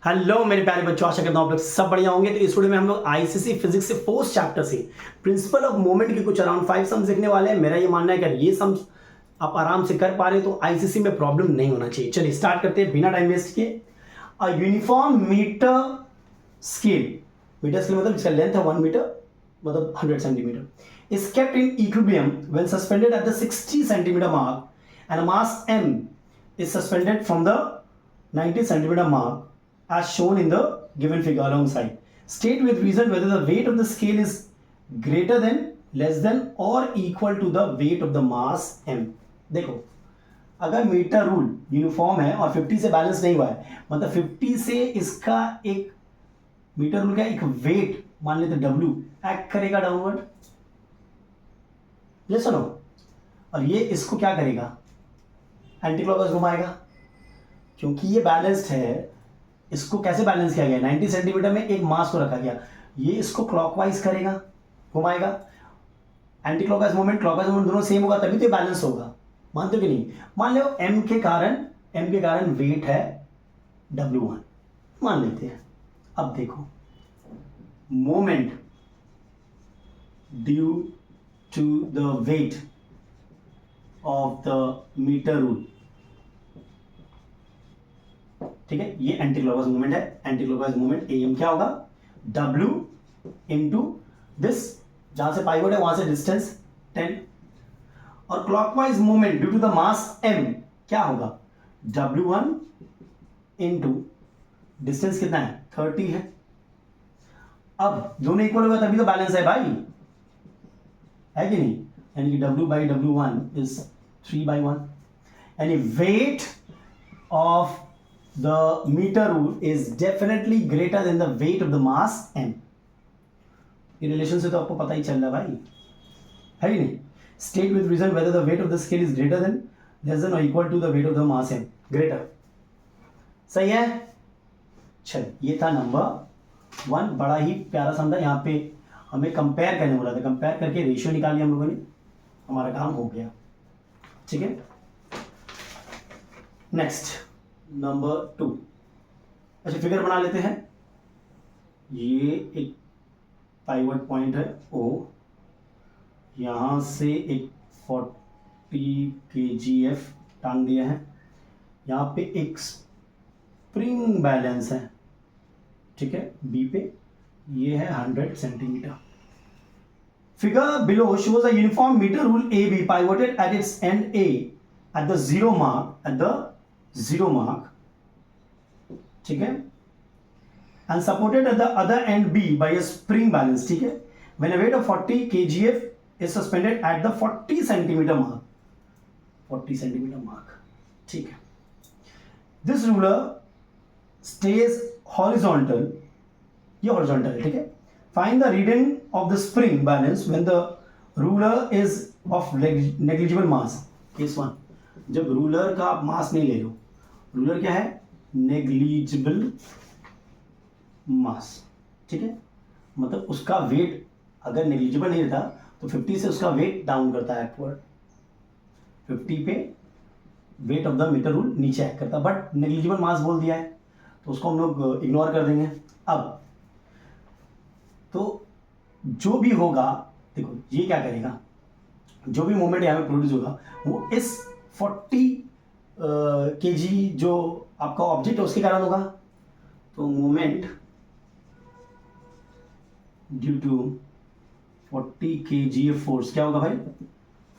Hello मेरे प्यारे बच्चों, आशा करता हूँ आप लोग सब बढ़िया होंगे। तो इस वीडियो में हम लोग आईसीसी फिजिक्स से फोर्थ चैप्टर से प्रिंसिपल ऑफ मोमेंट के कुछ अराउंड 5 सम्स देखने वाले हैं। मेरा ये मानना है कि अगर ये सम्स आप आराम से कर पा रहे तो आईसीसी में प्रॉब्लम नहीं होना चाहिए। चलिए स्टार्ट करते हैं बिना टाइम वेस्ट किए। A uniform metre scale, metre scale मतलब इसका लेंथ है 1 मीटर, मतलब 100 centimetres, is kept in equilibrium when suspended at the 60 centimetre mark and mass m is suspended from the 90 centimeter mark as shown in the given figure alongside. State with reason whether the weight of the scale is greater than, less than or equal to the weight of the mass m. देखो, अगर metre rule uniform है और 50 से balance नहीं हुआ है, मतलब 50 से इसका एक मीटर रूल का एक वेट मान लेते W एक्ट करेगा डाउनवर्ड, ये सुनो, और ये इसको क्या करेगा, एंटी क्लॉकवाइज घुमाएगा। क्योंकि ये बैलेंस्ड है, इसको कैसे बैलेंस किया गया, 90 सेंटीमीटर में एक मास को रखा गया, ये इसको क्लॉकवाइज करेगा, घुमाएगा। Anti clockwise moment clockwise moment दोनों सेम होगा तभी तो बैलेंस होगा। मानते हो कि नहीं? मान लो m के कारण वेट है W1, मान लेते हैं। अब देखो, moment due to the weight of the metre rule, ठीक है, ये एंटी क्लॉकवाइज मूवमेंट है। एंटी क्लॉकवाइज मूवमेंट am क्या होगा, W इंटू दिस, जहां से पाइवोट है वहां से डिस्टेंस 10, और clockwise movement due to the mass m क्या होगा, W1 इंटू डिस्टेंस कितना है 30 है। अब दोनों इक्वल होगा तभी तो बैलेंस है भाई, है कि नहीं? यानी कि W by W1 is 3/1, यानी weight of the meter rule is definitely greater than the weight of the mass m. ये रिलेशन से तो आपको पता ही चल रहा है भाई, है ही नहीं? State with reason whether the weight of the scale is greater than, less than or equal to the weight of the mass m. Greater, सही है। चल, ये था नंबर 1, बड़ा ही प्यारा समझा। यहाँ पे हमें कंपेयर करने बोला था, कंपेयर करके रेशियो निकाली हम लोगों ने, हमारा काम हो गया, ठीक है। Next number 2। अच्छा, फिगर बना लेते हैं। ये एक पाइवट पॉइंट है O, यहां से एक 40 kgf टांग दिया है, यहां पे एक स्प्रिंग बैलेंस है, ठीक है, B पे, ये है 100 centimetres. Figure below shows a uniform metre rule AB pivoted at its end A at the zero mark, ठीक है, and supported at the other end B by a spring balance, ठीक है, when a weight of 40 kgf is suspended at the 40 centimeter mark, ठीक है। This ruler stays horizontal, ये horizontal है, ठीक है। Find the reading of the spring balance when the ruler is of negligible mass. Case 1, जब ruler का आप मास नहीं ले लो, रूलर क्या है, नेग्लिजिबल मास, ठीक है, मतलब उसका वेट अगर नेग्लिजिबल नहीं रहता तो 50 से उसका वेट डाउन करता है अपवर्ड, 50 पे weight of the metre rule नीचे एक्ट करता, बट नेग्लिजिबल मास बोल दिया है तो उसको हम लोग इग्नोर कर देंगे। अब तो जो भी होगा, देखो ये क्या करेगा, जो भी मोमेंट यहाँ पे प्रोड्यूस होगा वो इस 40 kg जो आपका ऑब्जेक्ट है उसके कारण होगा। तो moment due to 40 kg force क्या होगा भाई,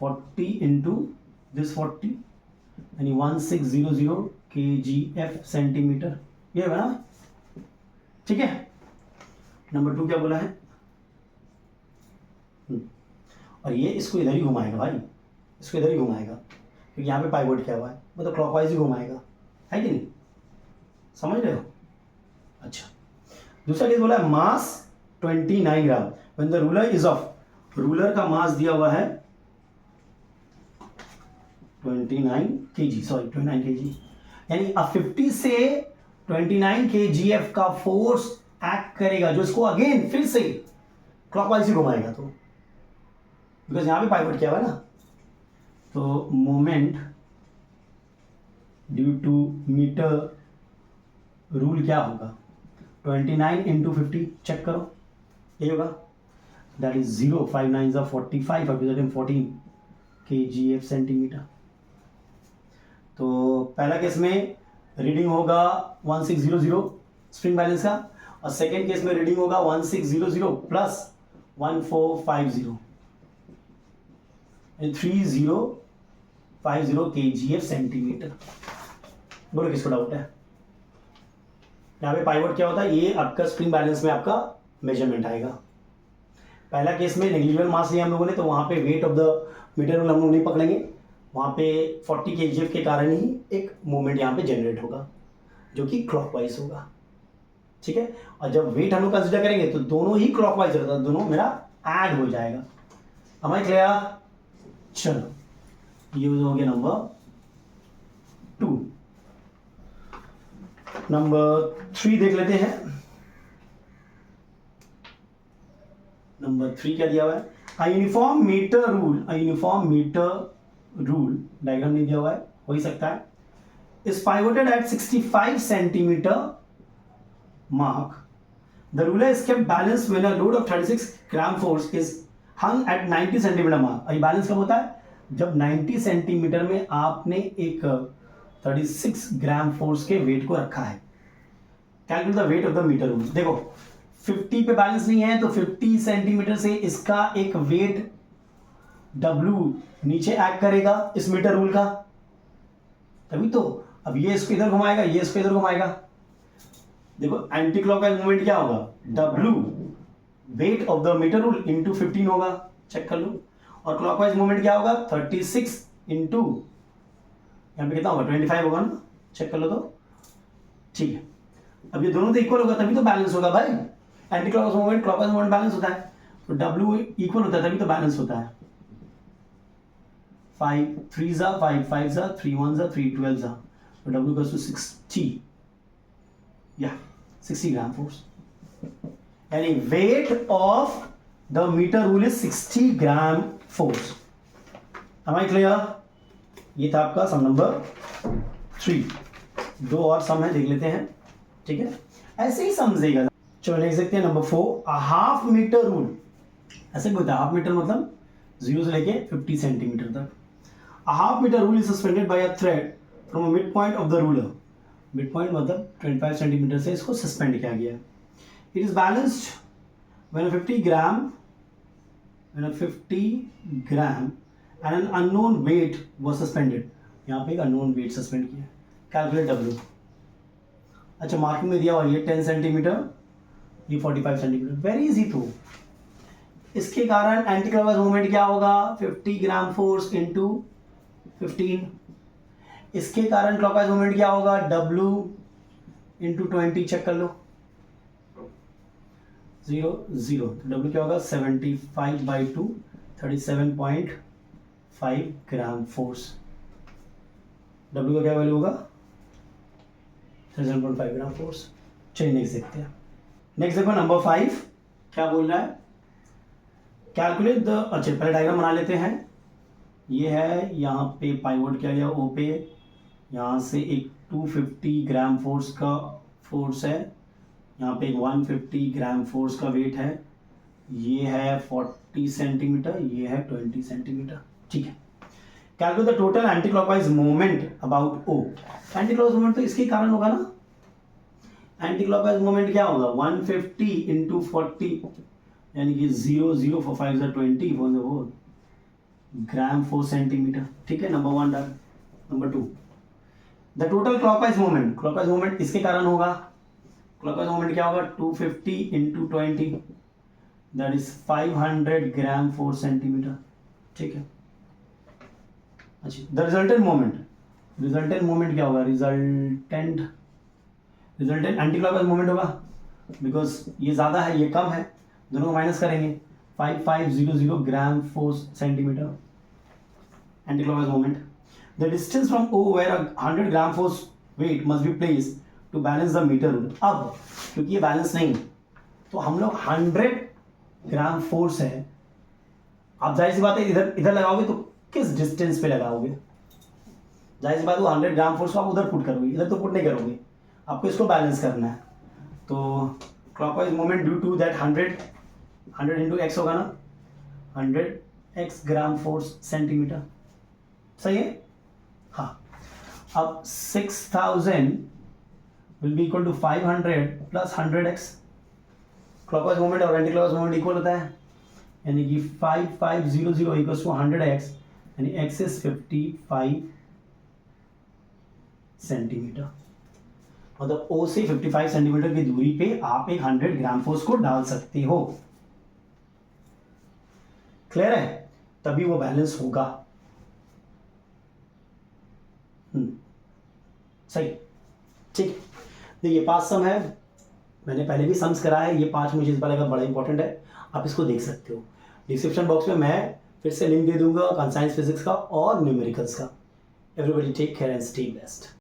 40 इंटू दिस 40, यानी 1600 kgf सेंटीमीटर, ये है ना, ठीक है। नंबर 2 क्या बोला है, और ये इसको इधर ही घुमाएगा भाई, इसको इधर ही घुमाएगा क्योंकि यहाँ पे पाइवोट क्या हुआ है, मतलब क्लॉकवाइज ही घुमाएगा, है कि नहीं, समझ रहे हो? अच्छा, दूसरा केस बोला है mass 29 gram when the ruler is off, ruler का मास दिया हुआ है 29 kg, यानी अब 50 से 29 kgf का फोर्स एक्ट करेगा जो इसको अगेन फिर से क्लॉकवाइज ही घुमाएगा, तो बिकॉज यहां पे पाइवट क्या हुआ ना, तो moment due to metre rule क्या होगा, 29 इंटू 50 चेक करो, ये होगा, दैट इज 0, 5 9 45, 14 kgf सेंटीमीटर। तो पहला केस में रीडिंग होगा 1600 स्प्रिंग बैलेंस का, और सेकेंड केस में रीडिंग होगा 1600 प्लस 1450 3050 kgf सेंटीमीटर। बोलो किसको डाउट है? यहाँ पे पाइवट क्या होता है, ये आपका स्प्रिंग बैलेंस में आपका मेजरमेंट आएगा। पहला केस में नेग्लिजिबल मास लिया हम लोगों ने, तो वहां पे weight of the metre rule हम लोग नहीं पकड़ेंगे, वहां पे 40 kgf के कारण ही एक मूवमेंट यहाँ पे जनरेट होगा जो कि क्लॉकवाइज होगा, ठीक है। और जब वेट हम लोग कंसिडर करेंगे तो दोनों ही क्लॉकवाइज रहता है, दोनों मेरा ऐड हो जाएगा। हमारे क्लियर? चलो ये हो गया नंबर 2। नंबर 3 देख लेते हैं। नंबर 3 क्या दिया हुआ है, a uniform metre rule, diagram नहीं दिया हुआ है, हो ही सकता है, is pivoted at 65 centimetre mark. The ruler is kept balanced when a load of 36 gram force is hung at 90 centimetre mark. ये बैलेंस कब होता है, जब 90 सेंटीमीटर में आपने एक 36 ग्राम फोर्स के वेट को रखा है। Calculate the weight of the metre rule. देखो 50 पे बैलेंस नहीं है तो 50 सेंटीमीटर से इसका एक वेट W नीचे एक्ट करेगा इस मीटर रूल का, तभी तो। अब ये इसको इधर घुमाएगा, ये इसको इधर घुमाएगा। देखो एंटी क्लॉकवाइज मूवमेंट क्या होगा, W weight of the metre rule into 15 होगा, चेक कर लो। और क्लॉकवाइज मूवमेंट क्या होगा, 36 इंटू यहाँ पे कितना होगा, 25 होगा ना, चेक कर लो तो, ठीक है। अब ये दोनों तो इक्वल होगा तभी तो बैलेंस होगा भाई। Anti clockwise movement clockwise movement balance होता है, तो W इक्वल होता है तभी तो बैलेंस होता है। 5 3 जा 5 5 जा 3 1 जा 3 12 जा, तो W goes to 60, yeah 60 gram force, यानी weight of the metre rule is 60 gram force. Am I clear? ये था आपका सम नंबर 3। 2 और सम है, देख लेते हैं, ठीक है, ऐसे ही समझेगा। चलो लिख सकते हैं number 4, a half metre rule. ऐसे बोलता है हाफ मीटर मतलब 0 से लेके 50 सेंटीमीटर तक। A half metre rule is suspended by a thread from a midpoint of the ruler. Midpoint मतलब 25 सेंटीमीटर से इसको सस्पेंड किया गया। It is balanced when 50 gram and an unknown weight was suspended. यहाँ पे एक unknown weight suspend किया। Calculate W। अच्छा मार्किंग में दिया हुआ ये 10 सेंटीमीटर, ये 45 सेंटीमीटर, वेरी इजी। तो इसके कारण एंटी क्लॉकवाइज मूवमेंट क्या होगा, 50 ग्राम फोर्स इंटू 15। इसके कारण क्लॉकवाइज मूवमेंट क्या होगा, W इंटू 20, चेक कर लो, 0 0, तो W क्या होगा 75/2, 37.5 ग्राम फोर्स। W का क्या वैल्यू होगा 37.5 ग्राम फोर्स। चलिए नेक्स्ट देखते हैं। नेक्स्ट देखो नंबर 5 क्या बोल रहा है, कैलकुलेट द, अच्छा पहले डायग्राम बना लेते हैं। ये है यहाँ पे पाइवोट किया गया O पे, यहाँ से एक 250 ग्राम फोर्स का फोर्स है, यहाँ पे एक 150 ग्राम फोर्स का वेट है, ये है 40 सेंटीमीटर, ये है 20 सेंटीमीटर, ठीक है। Calculate the total anti clockwise movement about O। Anti clockwise movement तो इसके कारण होगा ना, एंटी क्लॉकवाइज मूवमेंट क्या होगा 150 इंटू 40, यानी कि 0 0 4 5 20 for the whole gram 4 centimetre, ठीक है। Number 1 done. Number 2, the total clockwise movement इसके कारण होगा। क्लॉकवाइज मूवमेंट क्या होगा 250 into 20, that is 500 gram 4 centimetre, ठीक है। अच्छा द रिजल्टेंट मूवमेंट क्या होगा, रिजल्टेंट एंटी क्लॉकवाइज मूवमेंट होगा, बिकॉज ये ज़्यादा है ये कम है, दोनों को माइनस करेंगे, 5500 gram 4 centimetre anti clockwise movement. The distance from O where 100 gram force weight must be placed to balance the metre rule. अब क्योंकि ये बैलेंस नहीं तो हम लोग 100 ग्राम फोर्स है, आप जाहिर सी बात है इधर लगाओगे तो किस डिस्टेंस पे लगाओगे, जाहिर सी बात है 100 ग्राम फोर्स को आप उधर पुट करोगे, इधर तो पुट नहीं करोगे, आपको इसको बैलेंस करना है। तो clockwise movement due to that 100 into X होगा ना, 100 ग्राम फोर्स सेंटीमीटर, सही है। हाँ, अब 6000 will be equal to 500 plus 100x। Clockwise movement और एंटी क्लॉकवाइज मूवमेंट इक्वल होता है, यानी कि 5500 इक्वल्स टू 100x, यानी x इज 55 सेंटीमीटर। मतलब O से 55 सेंटीमीटर की दूरी पे आप एक 100 ग्राम फोर्स को डाल सकते हो। क्लियर है? तभी वो बैलेंस होगा। सही, ठीक। देखिए 5 सम है, मैंने पहले भी सम्स करा है, ये 5 मुझे इस बार लगा बड़ा इंपॉर्टेंट है, आप इसको देख सकते हो। डिस्क्रिप्शन बॉक्स में मैं फिर से लिंक दे दूंगा साइंस फिजिक्स का और न्यूमेरिकल्स का। Everybody take care and stay best.